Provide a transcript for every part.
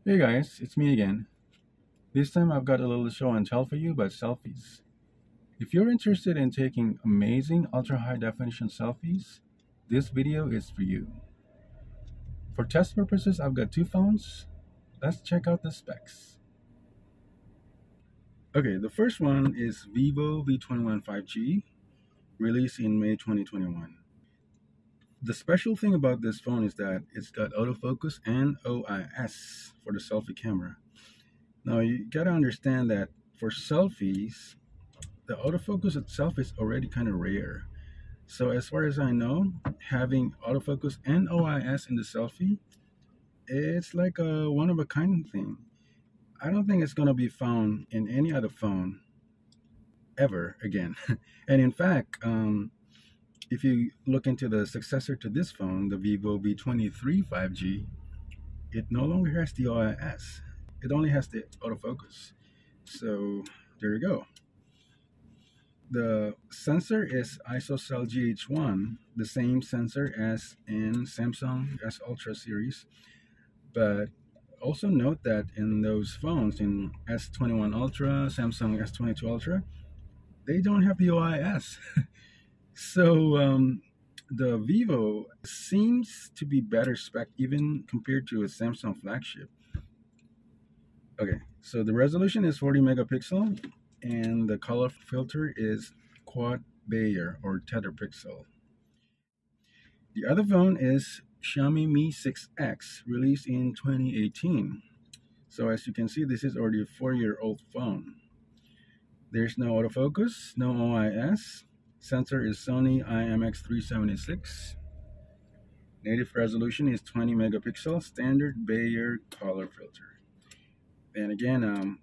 Hey guys, it's me again. This time I've got a little show and tell for you about selfies. If you're interested in taking amazing ultra high definition selfies, this video is for you. For test purposes, I've got two phones. Let's check out the specs. Okay, the first one is Vivo V215g, released in May 2021. The special thing about this phone is that it's got autofocus and OIS for the selfie camera. Now you gotta understand that for selfies, the autofocus itself is already kind of rare. So as far as I know, having autofocus and OIS in the selfie, it's like a one of a kind thing. I don't think it's gonna be found in any other phone ever again. And in fact, if you look into the successor to this phone, the Vivo V215g, it no longer has the OIS. It only has the autofocus. So there you go. The sensor is ISOCELL GH1, the same sensor as in Samsung S Ultra series. But also note that in those phones, in S21 Ultra, Samsung S22 Ultra, they don't have the OIS. So the Vivo seems to be better spec even compared to a Samsung flagship. Okay, so the resolution is 40 megapixel and the color filter is quad Bayer or tetrapixel. The other phone is Xiaomi Me 6X, released in 2018. So as you can see, this is already a 4-year-old phone. There's no autofocus, no OIS. Sensor is Sony IMX376. Native resolution is 20 megapixel, standard Bayer color filter. And again,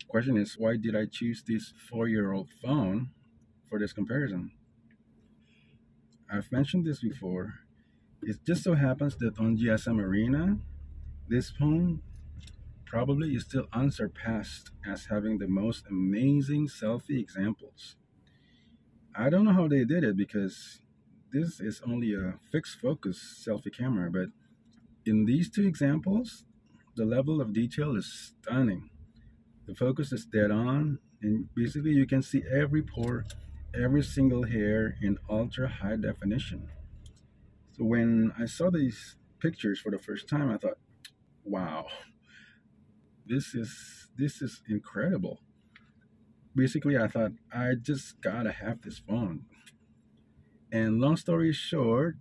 question is, why did I choose this 4-year-old phone for this comparison? I've mentioned this before. It just so happens that on GSM Arena, this phone probably is still unsurpassed as having the most amazing selfie examples. I don't know how they did it because this is only a fixed focus selfie camera, but in these two examples, the level of detail is stunning. The focus is dead on, and basically you can see every pore, every single hair in ultra high definition. So when I saw these pictures for the first time, I thought, wow, this is incredible. Basically, I thought I just gotta have this phone. And long story short,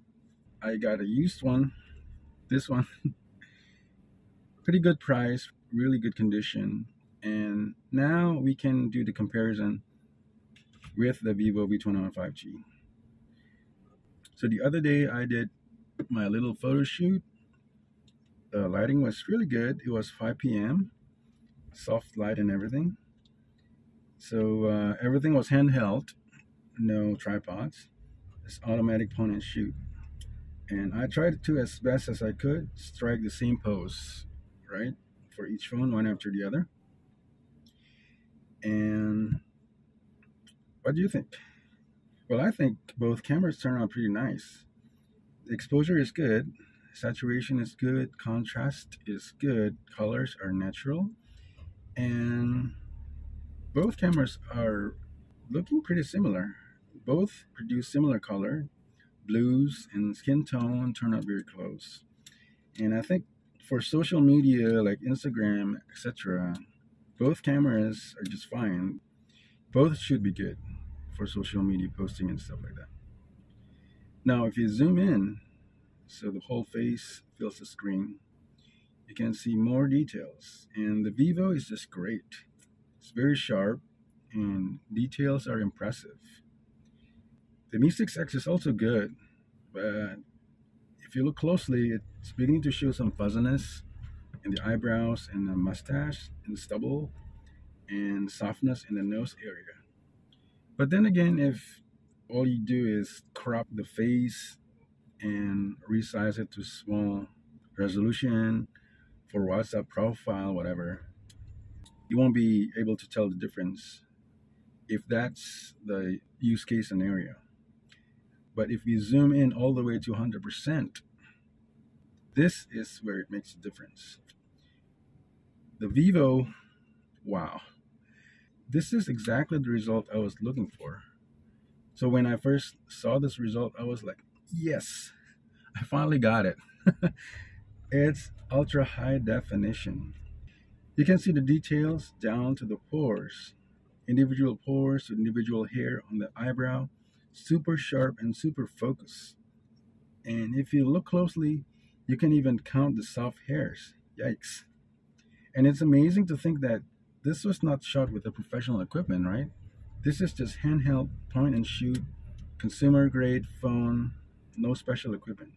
I got a used one. This one, pretty good price, really good condition. And now we can do the comparison with the Vivo V215g. So the other day I did my little photo shoot. The lighting was really good. It was 5 p.m., soft light and everything. So everything was handheld, no tripods. It's automatic point and shoot. And I tried to, as best as I could, strike the same pose, right? For each phone, one after the other. And what do you think? Well, I think both cameras turn out pretty nice. The exposure is good, saturation is good, contrast is good, colors are natural, and both cameras are looking pretty similar. Both produce similar color, blues and skin tone turn out very close. And I think for social media like Instagram, etc., both cameras are just fine. Both should be good for social media posting and stuff like that. Now, if you zoom in, so the whole face fills the screen, you can see more details. And the Vivo is just great. It's very sharp and details are impressive. The Mi 6X is also good, but if you look closely, it's beginning to show some fuzziness in the eyebrows and the mustache and the stubble and softness in the nose area. But then again, if all you do is crop the face and resize it to small resolution for WhatsApp profile, whatever, you won't be able to tell the difference if that's the use case scenario. But if you zoom in all the way to 100%, this is where it makes a difference. The Vivo, wow, this is exactly the result I was looking for. So when I first saw this result, I was like, yes, I finally got it. It's ultra high definition. You can see the details down to the pores, individual pores, individual hair on the eyebrow, super sharp and super focused. And if you look closely, you can even count the soft hairs. Yikes. And it's amazing to think that this was not shot with a professional equipment, right? This is just handheld, point and shoot, consumer grade phone, no special equipment.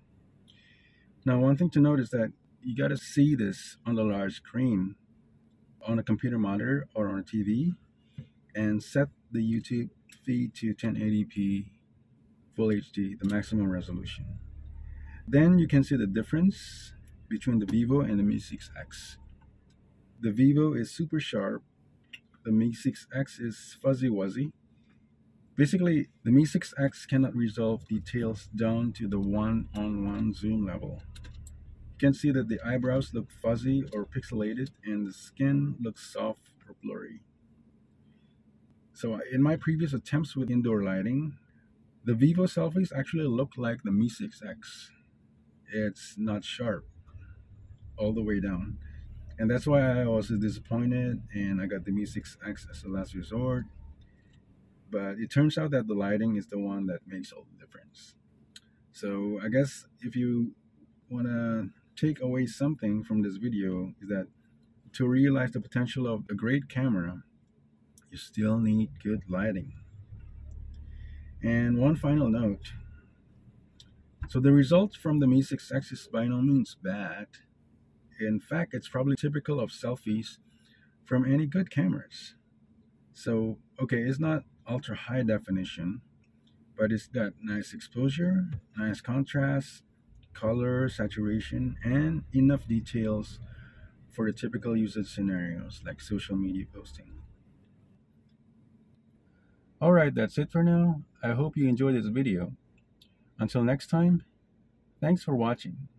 Now, one thing to note is that you got to see this on the large screen, on a computer monitor or on a TV, and set the YouTube feed to 1080p Full HD, the maximum resolution. Then you can see the difference between the Vivo and the Mi 6X. The Vivo is super sharp, the Mi 6X is fuzzy wuzzy. Basically, the Mi 6X cannot resolve details down to the one-on-one zoom level. You can see that the eyebrows look fuzzy or pixelated and the skin looks soft or blurry. So in my previous attempts with indoor lighting, the Vivo selfies actually look like the Mi 6X. It's not sharp all the way down. And that's why I was disappointed and I got the Mi 6X as a last resort. But it turns out that the lighting is the one that makes all the difference. So I guess if you want to take away something from this video is that to realize the potential of a great camera, you still need good lighting. And one final note. So the results from the Mi 6X is by no means bad. In fact, it's probably typical of selfies from any good cameras. So, okay, it's not ultra high definition, but it's got nice exposure, nice contrast, color, saturation, and enough details for the typical usage scenarios like social media posting. Alright, that's it for now. I hope you enjoyed this video. Until next time, thanks for watching.